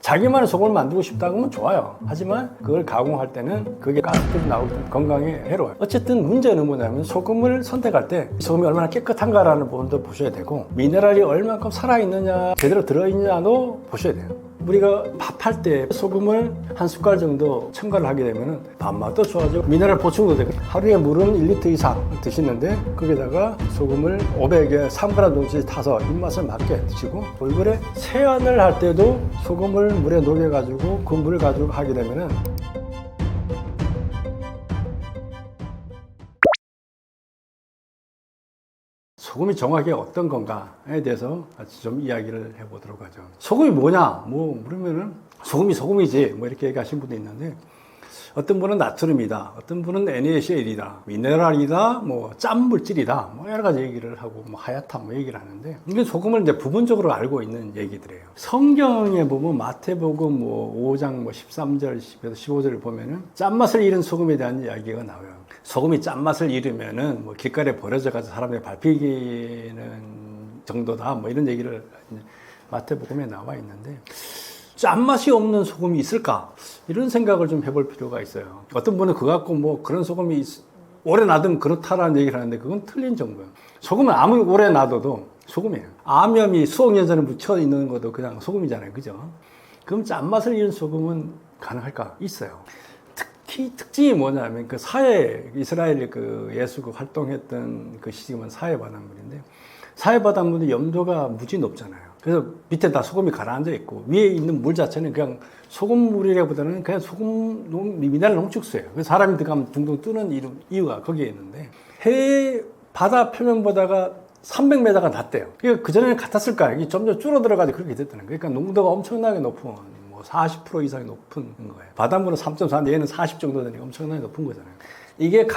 자기만의 소금을 만들고 싶다 그러면 좋아요. 하지만 그걸 가공할 때는 그게 가스들이 나오기 때문에 건강에 해로워요. 어쨌든 문제는 뭐냐면 소금을 선택할 때 소금이 얼마나 깨끗한가라는 부분도 보셔야 되고 미네랄이 얼만큼 살아있느냐 제대로 들어있느냐도 보셔야 돼요. 우리가 밥할 때 소금을 한 숟갈 정도 첨가를 하게 되면 밥맛도 좋아지고 미네랄 보충도 되고 하루에 물은 1리터 이상 드시는데 거기다가 소금을 500에 3g 정도씩 타서 입맛에 맞게 드시고 얼굴에 세안을 할 때도 소금을 물에 녹여가지고 그 물을 가지고 하게 되면은 소금이 정확히 어떤 건가에 대해서 같이 좀 이야기를 해보도록 하죠. 소금이 뭐냐? 물으면은 소금이 소금이지. 이렇게 얘기하신 분도 있는데 어떤 분은 나트륨이다. 어떤 분은 NaCl이다. 미네랄이다. 짠 물질이다. 여러 가지 얘기를 하고 하얗다. 얘기를 하는데 이게 소금을 이제 부분적으로 알고 있는 얘기들이에요. 성경에 보면 마태복음 5장 13절, 10에서 15절을 보면은 짠맛을 잃은 소금에 대한 이야기가 나와요. 소금이 짠맛을 잃으면은 길가에 버려져가지고 사람들이 밟히기는 정도다. 이런 얘기를 마태복음에 나와 있는데 짠맛이 없는 소금이 있을까? 이런 생각을 좀 해볼 필요가 있어요. 어떤 분은 그거 갖고 그런 소금이 오래 놔두면 그렇다라는 얘기를 하는데 그건 틀린 정보예요. 소금은 아무리 오래 놔둬도 소금이에요. 암염이 수억 년 전에 묻혀 있는 것도 그냥 소금이잖아요. 그죠? 그럼 짠맛을 잃은 소금은 가능할까? 있어요. 특징이 뭐냐면 이스라엘 예수가 활동했던 그 시기는 사해바닷물인데 사해바닷물이 염도가 무지 높잖아요. 그래서 밑에 다 소금이 가라앉아 있고 위에 있는 물 자체는 그냥 소금물이라기보다는 그냥 소금 미네랄 농축수예요. 그래서 사람이 들어가면 둥둥 뜨는 이유가 거기에 있는데 해외 바다 표면보다가 300m가 낮대요. 그러니까 그전에는 같았을까요? 이게 점점 줄어들어가지고 그렇게 됐다는 거예요. 그러니까 농도가 엄청나게 높은 40% 이상이 높은 거예요. 바닷물은 3.4인데 얘는 40 정도 되니까 엄청나게 높은 거잖아요. 이게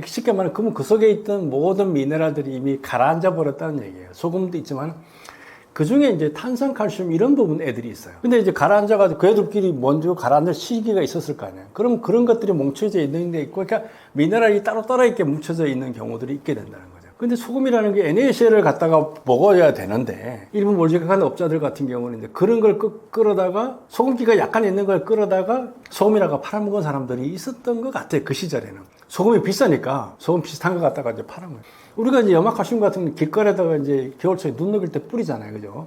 쉽게 말하면 그러면 그 속에 있던 모든 미네랄들이 이미 가라앉아 버렸다는 얘기예요. 소금도 있지만 그 중에 이제 탄산, 칼슘 이런 부분 애들이 있어요. 근데 이제 가라앉아가지고 그 애들끼리 먼저 가라앉을 시기가 있었을 거 아니에요. 그럼 그런 것들이 뭉쳐져 있는 데 있고, 그러니까 미네랄이 따로 있게 뭉쳐져 있는 경우들이 있게 된다는 거죠. 근데 소금이라는 게 NaCl을 갖다가 먹어야 되는데 일부 몰직한 업자들 같은 경우는 이제 그런 걸 끌어다가 소금기가 약간 있는 걸 끌어다가 소금이라고 팔아먹은 사람들이 있었던 것 같아요. 그 시절에는 소금이 비싸니까 소금 비슷한 거 갖다가 이제 팔아먹어요. 우리가 이제 염화칼슘 같은 길거리에다가 이제 겨울철에 눈 녹일 때 뿌리잖아요. 그죠?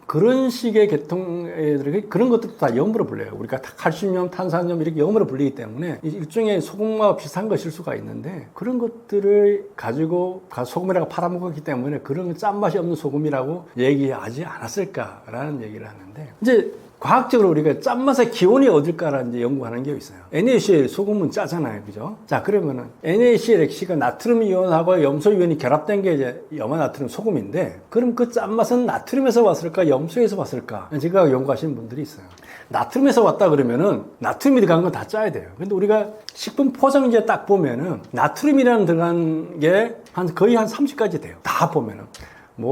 그런 식의 계통의 그런 것들도 다 염으로 불려요. 우리가 칼슘염, 탄산염 이렇게 염으로 불리기 때문에 일종의 소금과 비슷한 것일 수가 있는데 그런 것들을 가지고 소금이라고 팔아먹었기 때문에 그런 짠맛이 없는 소금이라고 얘기하지 않았을까라는 얘기를 하는데 이제 과학적으로 우리가 짠맛의 기원이 어딜까라는 이제 연구하는 게 있어요. NaCl, 소금은 짜잖아요. 그죠? 자, 그러면은 NaCl 액시가 나트륨 이온하고 염소 이온이 결합된 게 이제 염화나트륨 소금인데 그럼 그 짠맛은 나트륨에서 왔을까? 염소에서 왔을까? 제가 연구하시는 분들이 있어요. 나트륨에서 왔다 그러면은 나트륨이 들어간 건 다 짜야 돼요. 근데 우리가 식품 포장지에 딱 보면은 나트륨이라는 들어간 게 거의 한 30가지 돼요. 다 보면은.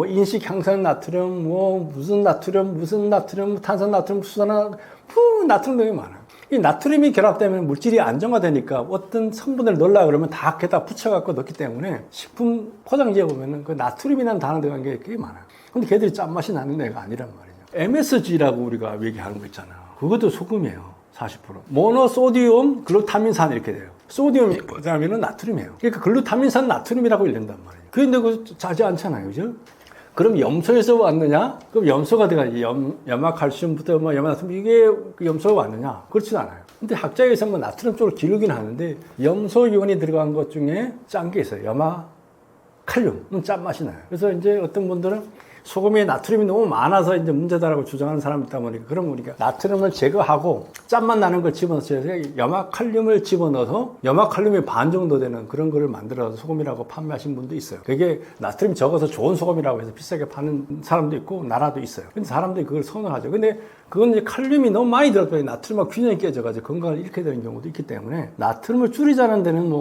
인식 향상 나트륨, 무슨 나트륨, 탄산 나트륨, 수산화, 나트륨 등이 많아요. 이 나트륨이 결합되면 물질이 안정화되니까 어떤 성분을 넣으려고 그러면 다 게다 붙여갖고 넣기 때문에 식품 포장지에 보면은 그 나트륨이라는 단어 들어간 게 꽤 많아요. 근데 걔들이 짠맛이 나는 애가 아니란 말이죠. MSG라고 우리가 얘기하는 거 있잖아요. 그것도 소금이에요. 40%. 모노소디움, 글루타민산 이렇게 돼요. 소디움이 뭐냐면은 나트륨이에요. 그러니까 글루타민산 나트륨이라고 읽는단 말이에요. 그런데 그거 짜지 않잖아요. 그죠? 그럼 염소에서 왔느냐? 그럼 염소가 들어가지. 염화칼슘부터 염화나트륨 이게 염소가 왔느냐? 그렇지도 않아요. 근데 학자에서 나트륨 쪽으로 기르긴 하는데 염소 이온이 들어간 것 중에 짠 게 있어요. 염화칼륨은 짠맛이 나요. 그래서 이제 어떤 분들은 소금에 나트륨이 너무 많아서 이제 문제다라고 주장하는 사람이 있다 보니까 그럼 우리가 나트륨을 제거하고 짠맛 나는 걸 집어넣어서 염화칼륨을 집어넣어서 염화칼륨이 반 정도 되는 그런 거를 만들어서 소금이라고 판매하신 분도 있어요. 그게 나트륨이 적어서 좋은 소금이라고 해서 비싸게 파는 사람도 있고 나라도 있어요. 근데 사람들이 그걸 선호하죠. 근데 그건 이제 칼륨이 너무 많이 들었더니 나트륨과 균형이 깨져가지고 건강을 잃게 되는 경우도 있기 때문에 나트륨을 줄이자는 데는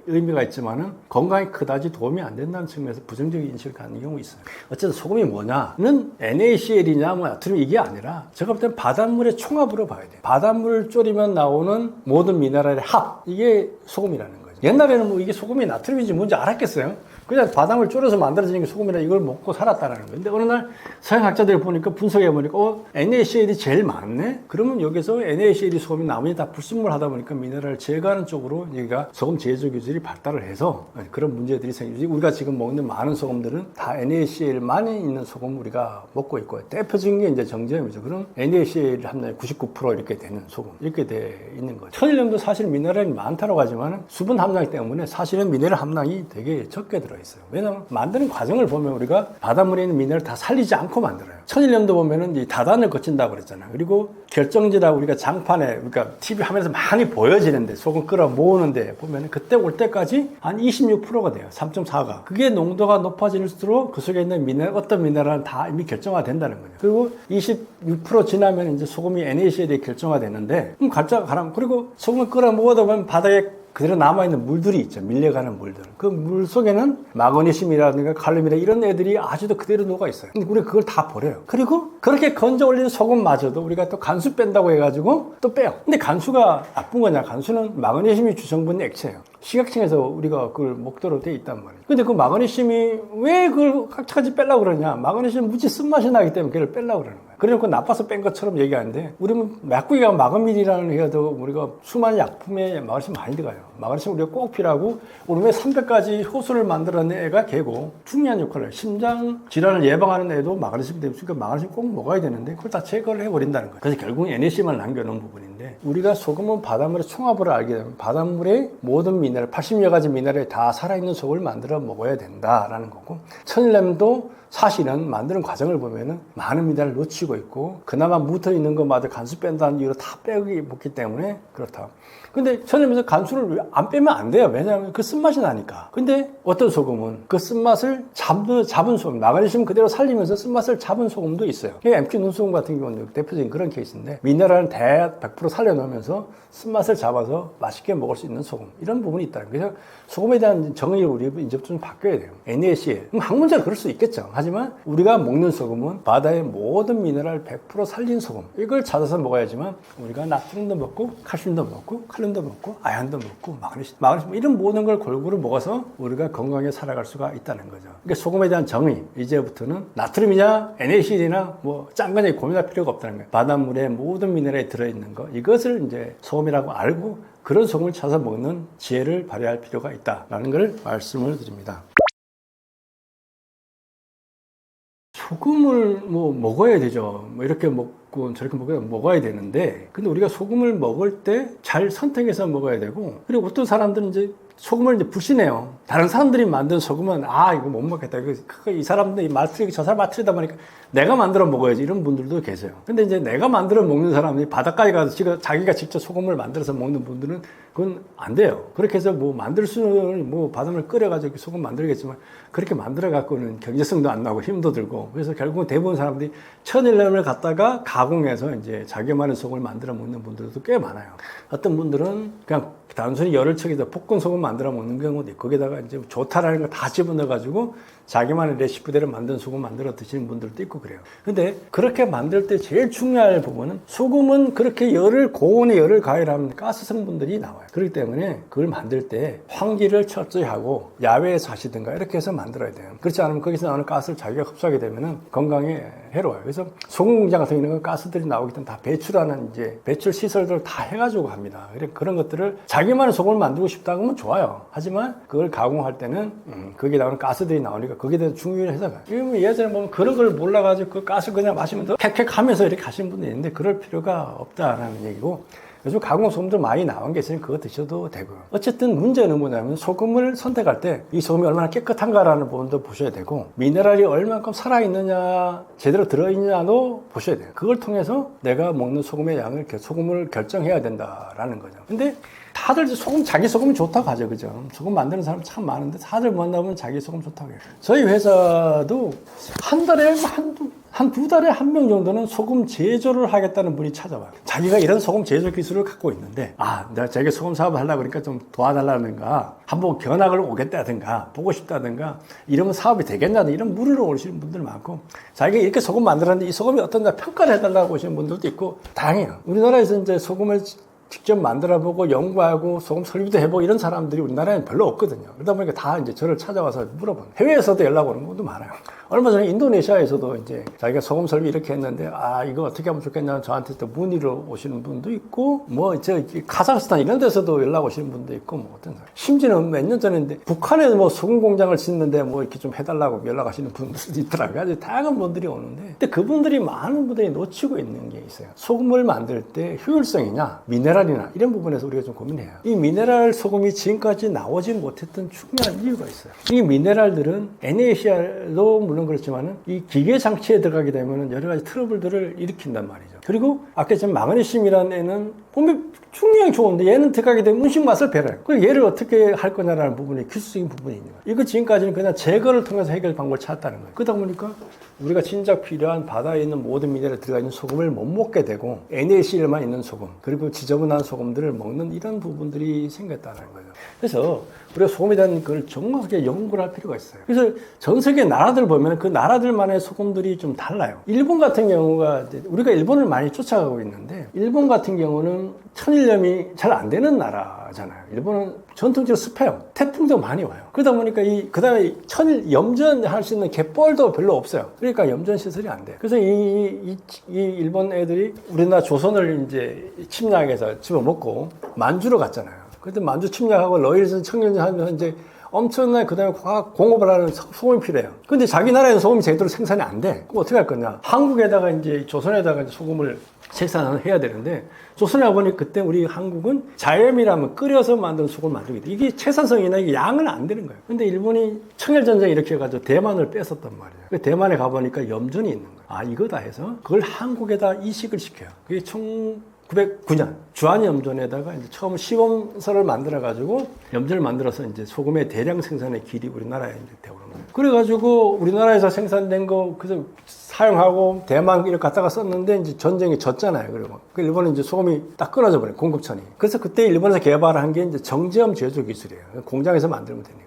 의미가 있지만은 건강에 그다지 도움이 안 된다는 측면에서 부정적인 인식을 갖는 경우 있어요. 어쨌든 소금이 뭐냐는 NaCl이냐 나트륨 이게 아니라 제가 볼 때는 바닷물의 총합으로 봐야 돼요. 바닷물을 졸이면 나오는 모든 미네랄의 합 이게 소금이라는 거죠. 옛날에는 이게 소금이 나트륨인지 뭔지 알았겠어요? 그냥 바닷물 졸여서 만들어진 게 소금이라 이걸 먹고 살았다는 거예요. 근데 어느 날 서양학자들이 보니까 분석해 보니까 NaCl이 제일 많네? 그러면 여기서 NaCl 소금이 나머지 다 불순물 하다 보니까 미네랄을 제거하는 쪽으로 여기가 소금 제조 기술이 발달을 해서 그런 문제들이 생기지. 우리가 지금 먹는 많은 소금들은 다 NaCl만이 있는 소금 우리가 먹고 있고 대표적인 게 이제 정제염이죠. 그럼 NaCl 함량이 99% 이렇게 되는 소금 이렇게 돼 있는 거죠. 천일염도 사실 미네랄이 많다고 하지만 수분 함량 때문에 사실은 미네랄 함량이 되게 적게 들어있어요. 왜냐하면 만드는 과정을 보면 우리가 바닷물에 있는 미네랄을 다 살리지 않고 만들어요. 천일염도 보면은 이 다단을 거친다고 그랬잖아요. 그리고 결정지라고 우리가 장판에, 그러니까 TV 화면에서 많이 보여지는데 소금 끓여 모으는데 보면은 그때 올 때까지 한 26%가 돼요. 3.4가. 그게 농도가 높아질수록 그 속에 있는 미네랄, 어떤 미네랄은 다 이미 결정화 된다는 거죠. 그리고 26% 지나면 이제 소금이 NaCl이 결정화 되는데, 그럼 갈자가 가라. 그리고 소금을 끓여 먹어다 보면 바닥에 그대로 남아있는 물들이 있죠. 밀려가는 물들. 그 물 속에는 마그네슘이라든가 칼륨이나 이런 애들이 아직도 그대로 녹아있어요. 근데 우리가 그걸 다 버려요. 그리고 그렇게 건져 올린 소금마저도 우리가 또 간수 뺀다고 해가지고 또 빼요. 근데 간수가 나쁜 거냐? 간수는 마그네슘이 주성분 액체예요. 시각층에서 우리가 그걸 먹도록 돼 있단 말이에요. 근데 그 마그네슘이 왜 그걸 각처까지 빼려고 그러냐? 마그네슘 무지 쓴맛이 나기 때문에 그걸 빼려고 그러는 거예요. 그래놓고 나빠서 뺀 것처럼 얘기하는데, 우리는 약국에 가면 마그밀이라는 해도 우리가 수많은 약품에 마그네슘 많이 들어가요. 마그네슘 우리가 꼭 필요하고, 우리 왜 300가지 효소를 만들어낸 애가 걔고 중요한 역할을 해요. 심장 질환을 예방하는 애도 마그네슘 때문에, 그러니까 마그네슘 꼭 먹어야 되는데 그걸 다 제거를 해버린다는 거예요. 그래서 결국은 NaCl만 남겨놓은 부분인데, 우리가 소금은 바닷물의 총합을 알게 되면 바닷물의 모든 미네랄, 80여 가지 미네랄이 다 살아있는 소금을 만들어 먹어야 된다라는 거고, 천일염도 사실은 만드는 과정을 보면은 많은 미네랄을 놓치고 있고, 그나마 묻어 있는 것마다 간수 뺀다는 이유로 다 빼기 먹기 때문에 그렇다. 근데 천일염에서 간수를 안 빼면 안 돼요. 왜냐하면 그 쓴맛이 나니까. 근데 어떤 소금은 그 쓴맛을 잡은 소금, 마그네슘 그대로 살리면서 쓴맛을 잡은 소금도 있어요. MQ 눈소금 같은 경우는 대표적인 그런 케이스인데, 미네랄은 100% 살려놓으면서 쓴맛을 잡아서 맛있게 먹을 수 있는 소금, 이런 부분이 있다는 거예요. 그래서 소금에 대한 정의를 우리 이제 좀 바뀌어야 돼요. NaCl. 그럼 학문적으로 그럴 수 있겠죠. 하지만 우리가 먹는 소금은 바다의 모든 미네랄 100% 살린 소금, 이걸 찾아서 먹어야지만 우리가 나트륨도 먹고 칼슘도 먹고 칼륨도 먹고 아연도 먹고 마그네슘 이런 모든 걸 골고루 먹어서 우리가 건강하게 살아갈 수가 있다는 거죠. 그러니까 소금에 대한 정의, 이제부터는 나트륨이냐 NaCl이나 뭐 짠 거냐 고민할 필요가 없다는 거예요. 바닷물에 모든 미네랄이 들어있는 거, 이것을 이제 소금이라고 알고 그런 소금을 찾아 먹는 지혜를 발휘할 필요가 있다라는 걸 말씀을 드립니다. 소금을 뭐 먹어야 되죠. 뭐 이렇게 먹고 저렇게 먹어야 되는데, 근데 우리가 소금을 먹을 때 잘 선택해서 먹어야 되고, 그리고 어떤 사람들은 이제 소금을 이제 불신해요. 다른 사람들이 만든 소금은 이거 못 먹겠다. 이 사람들이 저 사람 맛들이다 보니까 내가 만들어 먹어야지, 이런 분들도 계세요. 근데 이제 내가 만들어 먹는 사람이 바닷가에 가서 자기가 직접 소금을 만들어서 먹는 분들은 그건 안 돼요. 그렇게 해서 뭐 만들 수는 뭐 바닷물 끓여가지고 소금 만들겠지만, 그렇게 만들어 갖고는 경제성도 안 나고 힘도 들고, 그래서 결국은 대부분 사람들이 천일염을 갖다가 가공해서 이제 자기만의 소금을 만들어 먹는 분들도 꽤 많아요. 어떤 분들은 그냥 단순히 열을 척해서 볶은 소금 만들어 먹는 경우도 있고, 거기다가 이제 좋다라는 걸 다 집어넣어가지고 자기만의 레시피대로 만든 소금 만들어 드시는 분들도 있고 그래요. 근데 그렇게 만들 때 제일 중요할 부분은, 소금은 그렇게 고온의 열을 가열하면 가스 성분들이 나와요. 그렇기 때문에 그걸 만들 때 환기를 철저히 하고 야외에서 하시든가 이렇게 해서 만들어야 돼요. 그렇지 않으면 거기서 나오는 가스를 자기가 흡수하게 되면 건강에 해로워요. 그래서 소금 공장 같은 경우는 가스들이 나오기 때문에 다 배출하는 이제 배출 시설들을 다 해가지고 합니다. 그런 것들을 자기만의 소금을 만들고 싶다 그러면 좋아요. 하지만 그걸 가공할 때는 거기에 나오는 가스들이 나오니까 거기에 대해서 중요를 해서 가요. 예전에 보면 그런 걸 몰라가지고 그 가스 그냥 마시면 더 팩팩 하면서 이렇게 하시는 분들이 있는데, 그럴 필요가 없다라는 얘기고, 요즘 가공 소금도 많이 나온 게 있으니 그거 드셔도 되고요. 어쨌든 문제는 뭐냐면, 소금을 선택할 때 이 소금이 얼마나 깨끗한가라는 부분도 보셔야 되고, 미네랄이 얼만큼 살아있느냐, 제대로 들어있느냐도 보셔야 돼요. 그걸 통해서 내가 먹는 소금의 소금을 결정해야 된다라는 거죠. 근데 다들 자기 소금이 좋다고 하죠. 그죠? 소금 만드는 사람 참 많은데 다들 만나보면 자기 소금 좋다고 해요. 저희 회사도 한 달에 두 달에 한 명 정도는 소금 제조를 하겠다는 분이 찾아와요. 자기가 이런 소금 제조 기술을 갖고 있는데, 내가 자기가 소금 사업을 하려고 그러니까 좀 도와달라든가, 한번 견학을 오겠다든가, 보고 싶다든가, 이러면 사업이 되겠냐든 이런 물으러 오시는 분들 많고, 자기가 이렇게 소금 만들었는데 이 소금이 어떤가 평가를 해달라고 오시는 분들도 있고, 다양해요. 우리나라에서 이제 소금을 직접 만들어보고 연구하고 소금 설비도 해보고 이런 사람들이 우리나라에는 별로 없거든요. 그러다 보니까 다 이제 저를 찾아와서 물어보는. 해외에서도 연락 오는 것도 많아요. 얼마 전에 인도네시아에서도 이제 자기가 소금 설비 이렇게 했는데 이거 어떻게 하면 좋겠냐 저한테 또 문의로 오시는 분도 있고 뭐 카자흐스탄 이런 데서도 연락 오시는 분도 있고 뭐 어떤 사람. 심지어는 몇 년 전인데 북한에 뭐 소금 공장을 짓는데 뭐 이렇게 좀 해달라고 연락하시는 분들도 있더라고요. 아주 다양한 분들이 오는데 근데 그분들이 많은 분들이 놓치고 있는 게 있어요. 소금을 만들 때 효율성이냐 미네랄이나 이런 부분에서 우리가 좀 고민해요. 이 미네랄 소금이 지금까지 나오지 못했던 중요한 이유가 있어요. 이 미네랄들은 NaCl도 물론 그렇지만은 이 기계 장치에 들어가게 되면 여러 가지 트러블들을 일으킨단 말이죠. 그리고 아까 전 마그네슘이라는 애는 보면 중량이 좋은데 얘는 들어가게 되면 음식 맛을 배려요. 그럼 얘를 어떻게 할 거냐라는 부분이 기술적인 부분이 있는 거예요. 이거 지금까지는 그냥 제거를 통해서 해결 방법을 찾았다는 거예요. 그러다 보니까 우리가 진작 필요한 바다에 있는 모든 미네랄이 들어가 있는 소금을 못 먹게 되고 NaCl만 있는 소금 그리고 지저분한 소금들을 먹는 이런 부분들이 생겼다는 거예요. 그래서 우리가 소금에 대한 걸 정확하게 연구를 할 필요가 있어요. 그래서 전 세계 나라들 보면 그 나라들만의 소금들이 좀 달라요. 일본 같은 경우가 우리가 일본을 많이 쫓아가고 있는데 일본 같은 경우는 천일염이 잘 안 되는 나라잖아요. 일본은 전통적으로 습해요. 태풍도 많이 와요. 그러다 보니까 그다음에 천일 염전할 수 있는 갯벌도 별로 없어요. 그러니까 염전 시설이 안 돼. 그래서 이 일본 애들이 우리나라 조선을 이제 침략해서 집어먹고 만주로 갔잖아요. 그때 만주 침략하고 러일전 청년전 하면서 이제 엄청나게 그다음에 과학 공업을 하는 소금이 필요해요. 근데 자기 나라에는 소금이 제대로 생산이 안 돼. 그럼 어떻게 할 거냐? 한국에다가 이제 조선에다가 이제 소금을 생산을 해야 되는데 조선에 보니 그때 우리 한국은 자염이라면 끓여서 만든 소금을 만들게 돼. 이게 채산성이나 이게 양은 안 되는 거예요. 근데 일본이 청일전쟁 이렇게 해가지고 대만을 뺐었단 말이에요. 그 대만에 가보니까 염전이 있는 거예요. 이거다 해서 그걸 한국에다 이식을 시켜요. 그게 1909년 주한 염전에다가 이제 처음 시범설을 만들어가지고 염전을 만들어서 이제 소금의 대량 생산의 길이 우리나라에 이제 되오는 거예요. 그래가지고 우리나라에서 생산된 거 그래서 사용하고 대만 이렇게 갖다가 썼는데 이제 전쟁이 졌잖아요. 그리고 그 일본은 이제 소금이 딱 끊어져 버려요. 공급선이. 그래서 그때 일본에서 개발한 게 이제 정제염 제조 기술이에요. 공장에서 만들면 되니까.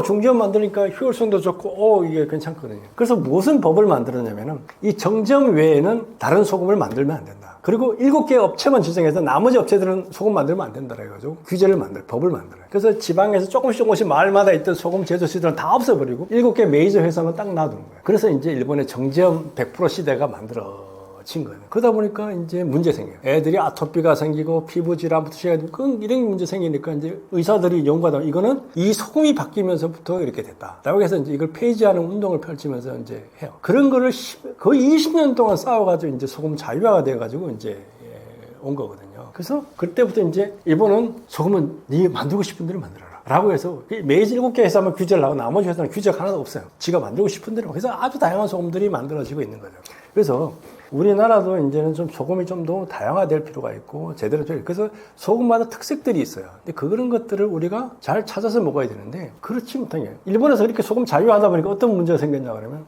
중지염 만드니까 효율성도 좋고, 이게 괜찮거든요. 그래서 무슨 법을 만들었냐면은, 이 정제염 외에는 다른 소금을 만들면 안 된다. 그리고 7개 업체만 지정해서 나머지 업체들은 소금 만들면 안 된다. 그래가지고 규제를 법을 만들어요. 그래서 지방에서 조금씩 마을마다 있던 소금 제조 시설은 다 없애버리고, 7개 메이저 회사만 딱 놔두는 거예요. 그래서 이제 일본의 정제염 100% 시대가 친 거예요. 그러다 보니까 이제 문제 생겨요. 애들이 아토피가 생기고 피부 질환부터 시작해가지고 이런 문제 생기니까 이제 의사들이 연구하다 이거는 이 소금이 바뀌면서부터 이렇게 됐다. 라고 해서 이제 이걸 폐지하는 운동을 펼치면서 이제 해요. 그런 거를 거의 20년 동안 싸워가지고 이제 소금 자유화가 돼가지고 이제 온 거거든요. 그래서 그때부터 이제 일본은 소금은 네 만들고 싶은 대로 만들어라. 라고 해서 메이지 7개 회사만 규제를 하고 나머지 회사는 규제가 하나도 없어요. 지가 만들고 싶은 대로. 그래서 아주 다양한 소금들이 만들어지고 있는 거죠. 그래서 우리나라도 이제는 좀 소금이 좀 더 다양화될 필요가 있고 제대로 그래서 소금마다 특색들이 있어요. 근데 그런 것들을 우리가 잘 찾아서 먹어야 되는데 그렇지 못한 게 일본에서 이렇게 소금 자유하다 보니까 어떤 문제가 생겼냐 그러면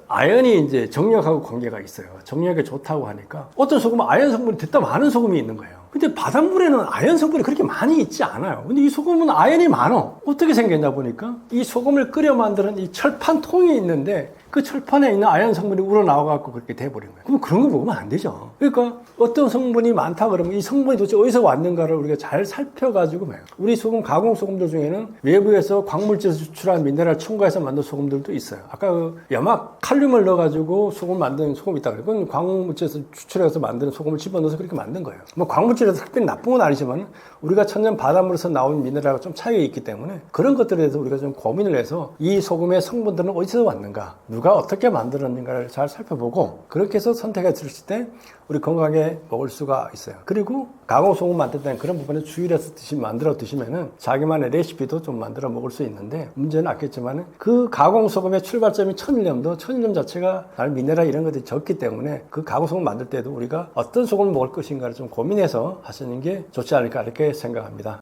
아연이 이제 정력하고 관계가 있어요. 정력에 좋다고 하니까 어떤 소금은 아연 성분이 됐다 많은 소금이 있는 거예요. 근데 바닷물에는 아연 성분이 그렇게 많이 있지 않아요. 근데 이 소금은 아연이 많어. 어떻게 생겼냐 보니까 이 소금을 끓여 만드는 이 철판 통이 있는데 그 철판에 있는 아연 성분이 우러나와갖고 그렇게 돼버린 거예요. 그럼 그런 거 먹으면 안 되죠. 그러니까 어떤 성분이 많다 그러면 이 성분이 도대체 어디서 왔는가를 우리가 잘 살펴가지고 봐요. 우리 소금, 가공 소금들 중에는 외부에서 광물질에서 추출한 미네랄 첨가해서 만든 소금들도 있어요. 아까 그 염화 칼륨을 넣어가지고 소금 만드는 소금이 있다 그래요. 그건 광물질에서 추출해서 만드는 소금을 집어넣어서 그렇게 만든 거예요. 뭐 광물질에서 특별히 나쁜 건 아니지만 우리가 천년 바닷물에서 나온 미네랄과 좀 차이가 있기 때문에 그런 것들에 대해서 우리가 좀 고민을 해서 이 소금의 성분들은 어디서 왔는가, 누가 어떻게 만들었는가를 잘 살펴보고 그렇게 해서 선택해 드실 때 우리 건강하게 먹을 수가 있어요. 그리고 가공소금 만들 때는 그런 부분에 주의를 해서 만들어 드시면은 자기만의 레시피도 좀 만들어 먹을 수 있는데 문제는 아겠지만은 그 가공소금의 출발점이 천일염도 천일염 자체가 다른 미네랄 이런 것들이 적기 때문에 그 가공소금 만들 때도 우리가 어떤 소금을 먹을 것인가를 좀 고민해서 하시는 게 좋지 않을까 이렇게 생각합니다.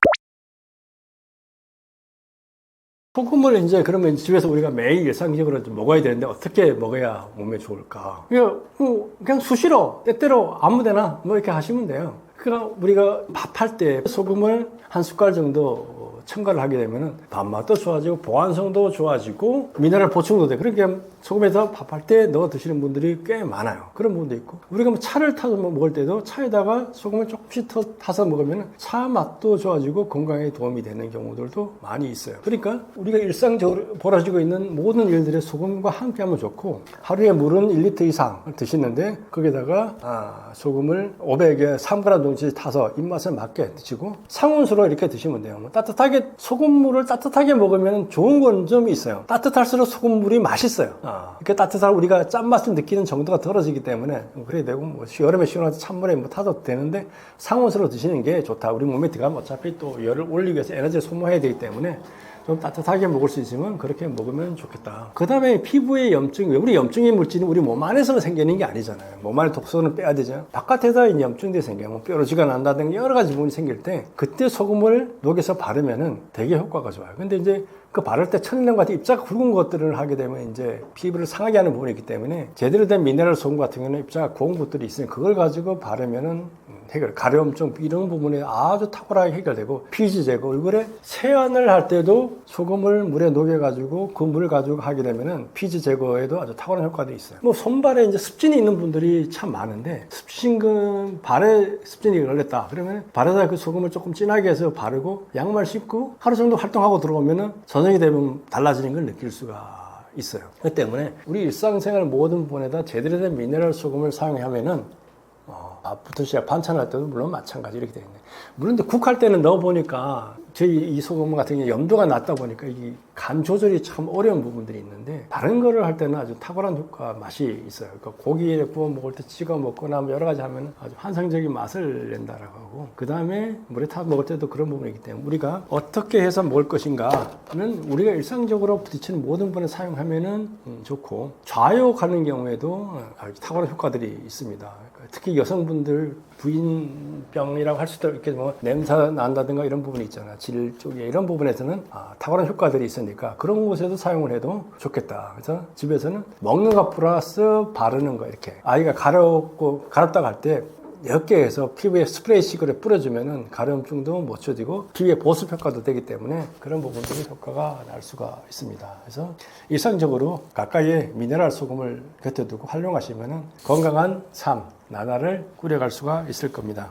소금을 이제 그러면 집에서 우리가 매일 일상적으로 좀 먹어야 되는데 어떻게 먹어야 몸에 좋을까? 그냥 수시로 때때로 아무데나 뭐 이렇게 하시면 돼요. 그러니까 우리가 밥할 때 소금을 한 숟갈 정도 첨가를 하게 되면 밥맛도 좋아지고 보완성도 좋아지고 미네랄 보충도 돼. 그러니까 소금에서 밥할 때 넣어 드시는 분들이 꽤 많아요. 그런 부분도 있고, 우리가 뭐 차를 타서 먹을 때도 차에다가 소금을 조금씩 더 타서 먹으면 차 맛도 좋아지고 건강에 도움이 되는 경우들도 많이 있어요. 그러니까 우리가 일상적으로 벌어지고 있는 모든 일들에 소금과 함께 하면 좋고, 하루에 물은 1리터 이상 드시는데 거기다가 소금을 500에 3g 정도 타서 입맛에 맞게 드시고 상온수로 이렇게 드시면 돼요. 뭐 따뜻하게 소금물을 따뜻하게 먹으면 좋은 건 좀 있어요. 따뜻할수록 소금물이 맛있어요. 이렇게 따뜻한 우리가 짠맛을 느끼는 정도가 떨어지기 때문에 그래야 되고, 뭐 여름에 시원해서 찬물에 뭐 타도 되는데 상온수로 드시는 게 좋다. 우리 몸에 들어가면 어차피 또 열을 올리기 위해서 에너지를 소모해야 되기 때문에 좀 따뜻하게 먹을 수 있으면 그렇게 먹으면 좋겠다. 그 다음에 피부의 염증, 우리 염증의 물질은 우리 몸 안에서 생기는 게 아니잖아요. 몸 안에 독소는 빼야 되죠. 바깥에서 염증들이 생겨요. 뭐 뾰루지가 난다든가 여러 가지 부분이 생길 때 그때 소금을 녹여서 바르면은 되게 효과가 좋아요. 근데 이제 그 바를 때 천일염 같은 입자가 굵은 것들을 하게 되면 이제 피부를 상하게 하는 부분이 있기 때문에 제대로 된 미네랄 소금 같은 경우는 입자가 고운 것들이 있으니 그걸 가지고 바르면은 가려움증 이런 부분에 아주 탁월하게 해결되고, 피지 제거, 얼굴에 세안을 할 때도 소금을 물에 녹여가지고 그 물을 가지고 하게 되면은 피지 제거에도 아주 탁월한 효과도 있어요. 뭐 손발에 이제 습진이 있는 분들이 참 많은데, 발에 습진이 걸렸다 그러면 발에다 그 소금을 조금 진하게 해서 바르고 양말 신고 하루 정도 활동하고 들어오면은 저녁이 되면 달라지는 걸 느낄 수가 있어요. 그렇기 때문에 우리 일상생활 모든 부분에다 제대로 된 미네랄 소금을 사용하면은 밥부터 시작 반찬할 때도 물론 마찬가지 이렇게 되어 있네. 물론 국할 때는 넣어보니까 저희 이 소금 같은 경우에 염도가 낮다 보니까 이 간 조절이 참 어려운 부분들이 있는데, 다른 거를 할 때는 아주 탁월한 효과 맛이 있어요. 그러니까 고기에 구워 먹을 때 찍어 먹거나 뭐 여러 가지 하면 아주 환상적인 맛을 낸다라고 하고, 그 다음에 물에 타 먹을 때도 그런 부분이 있기 때문에 우리가 어떻게 해서 먹을 것인가는 우리가 일상적으로 부딪히는 모든 부분에 사용하면은 좋고, 좌욕하는 경우에도 아주 탁월한 효과들이 있습니다. 특히 여성분들 부인병이라고 할 수도 있게 뭐 냄새 난다든가 이런 부분이 있잖아. 질 쪽에 이런 부분에서는 탁월한 효과들이 있으니까 그런 곳에도 사용을 해도 좋겠다. 그래서 집에서는 먹는 것 플러스 바르는 거, 이렇게 아이가 가렵다고 할 때 몇 개 해서 피부에 스프레이식으로 뿌려주면은 가려움증도 못 쳐지고 피부에 보습 효과도 되기 때문에 그런 부분들이 효과가 날 수가 있습니다. 그래서 일상적으로 가까이에 미네랄 소금을 곁에 두고 활용하시면은 건강한 삶, 나날을 꾸려갈 수가 있을 겁니다.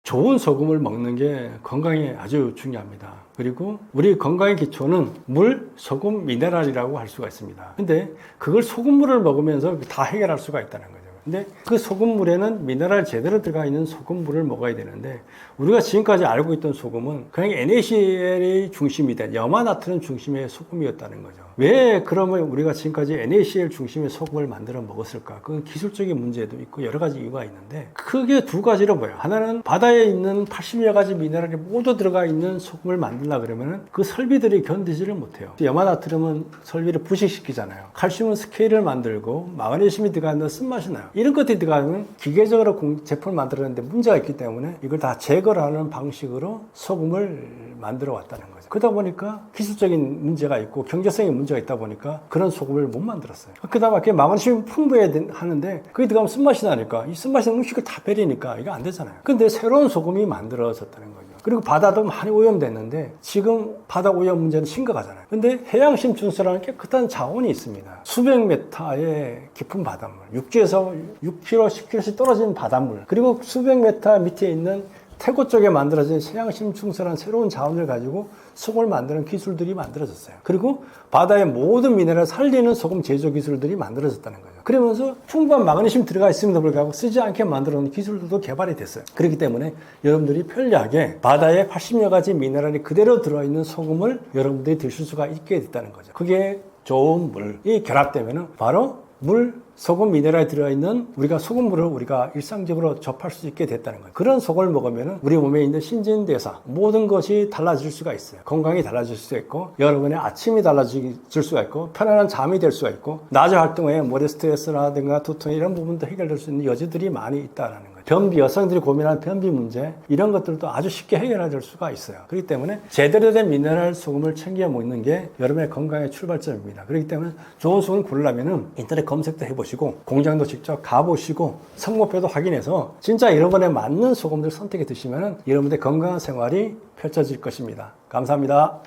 좋은 소금을 먹는 게 건강에 아주 중요합니다. 그리고 우리 건강의 기초는 물, 소금, 미네랄이라고 할 수가 있습니다. 근데 그걸 소금물을 먹으면서 다 해결할 수가 있다는 거죠. 근데 그 소금물에는 미네랄 제대로 들어가 있는 소금물을 먹어야 되는데, 우리가 지금까지 알고 있던 소금은 그냥 NaCl이 중심이 된 염화나트륨 중심의 소금이었다는 거죠. 왜 그러면 우리가 지금까지 NaCl 중심의 소금을 만들어 먹었을까? 그건 기술적인 문제도 있고 여러 가지 이유가 있는데, 크게 두 가지로 보여요. 하나는 바다에 있는 80여 가지 미네랄이 모두 들어가 있는 소금을 만들려고 그러면 그 설비들이 견디지를 못해요. 염화나트륨은 설비를 부식시키잖아요. 칼슘은 스케일을 만들고 마그네슘이 들어가는 쓴맛이 나요. 이런 것들이 들어가면 기계적으로 제품을 만들었는데 문제가 있기 때문에 이걸 다 제거를 하는 방식으로 소금을 만들어 왔다는 거죠. 그러다 보니까 기술적인 문제가 있고 경제성의 문제가 있다 보니까 그런 소금을 못 만들었어요. 그다음에 마그네슘이 풍부해야 하는데 그게 들어가면 쓴맛이 나니까 이 쓴맛이 음식을 다 베리니까 이거 안 되잖아요. 근데 새로운 소금이 만들어졌다는 거죠. 그리고 바다도 많이 오염됐는데 지금 바다 오염 문제는 심각하잖아요. 근데 해양심층수라는 깨끗한 자원이 있습니다. 수백 메타의 깊은 바닷물, 육지에서 6km, 10km씩 떨어진 바닷물, 그리고 수백 메타 밑에 있는 태고 쪽에 만들어진 해양심층수라는 새로운 자원을 가지고 소금을 만드는 기술들이 만들어졌어요. 그리고 바다의 모든 미네랄을 살리는 소금 제조 기술들이 만들어졌다는 거죠. 그러면서 풍부한 마그네슘 들어가 있음에도 불구하고 쓰지 않게 만들어놓은 기술들도 개발이 됐어요. 그렇기 때문에 여러분들이 편리하게 바다에 80여 가지 미네랄이 그대로 들어있는 소금을 여러분들이 드실 수가 있게 됐다는 거죠. 그게 좋은 물이 결합되면은 바로 물, 소금, 미네랄이 들어있는 우리가 소금물을 우리가 일상적으로 접할 수 있게 됐다는 거예요. 그런 소금을 먹으면 우리 몸에 있는 신진대사 모든 것이 달라질 수가 있어요. 건강이 달라질 수가 있고, 여러분의 아침이 달라질 수가 있고, 편안한 잠이 될 수가 있고, 낮에 활동에 머리 스트레스라든가 두통 이런 부분도 해결될 수 있는 여지들이 많이 있다는 거예요. 변비, 여성들이 고민하는 변비 문제 이런 것들도 아주 쉽게 해결될 수가 있어요. 그렇기 때문에 제대로 된 미네랄 소금을 챙겨 먹는 게 여러분의 건강의 출발점입니다. 그렇기 때문에 좋은 소금을 고르려면 인터넷 검색도 해보시고 공장도 직접 가보시고 성모표도 확인해서 진짜 여러분에 맞는 소금을 선택해 드시면 여러분의 건강한 생활이 펼쳐질 것입니다. 감사합니다.